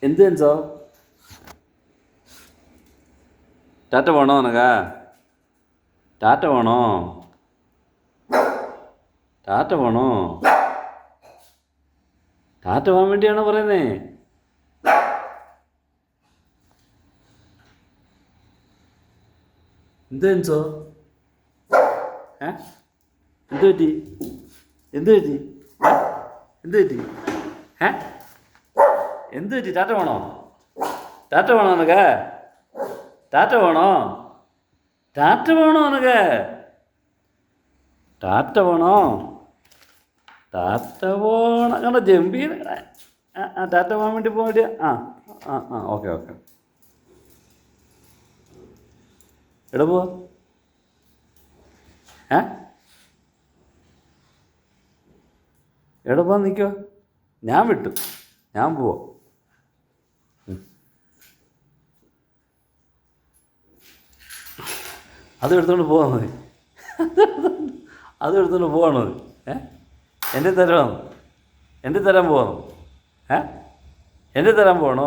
എന്ത് എൻസോ ടാറ്റ വേണോ നിനക്ക്? ടാറ്റ വേണോ? ടാറ്റ വേണോ? ടാറ്റ പോകാൻ വേണ്ടിയാണോ പറയുന്നേ? എന്ത് എൻസോ? എന്ത് പറ്റി? എന്ത് പറ്റി? എന്ത് പറ്റി? എന്ത് പറ്റി? ടാറ്റ വേണോ? ടാറ്റ വേണോ നിനക്ക്? ടാറ്റ വേണോ? ടാറ്റ വേണോ നിനക്ക്? ടാറ്റ വേണോ? ടാറ്റ പോണ കണ്ടോ ജംബീർ. ടാറ്റ പോകാൻ വേണ്ടി പോകാൻ വേണ്ടിയാ. Okay okay. എവിടെ പോവാ? എവിടെ പോകാൻ നിൽക്കുക? ഞാൻ വിട്ടു, ഞാൻ പോവാ. അത് എടുത്തുകൊണ്ട് പോകാൻ മതി. അത് എടുത്തുകൊണ്ട് പോവാണോ അത്? എൻ്റെ തരാമോ? എൻ്റെ തരാൻ പോവാണോ? എൻ്റെ തരാൻ പോകണോ?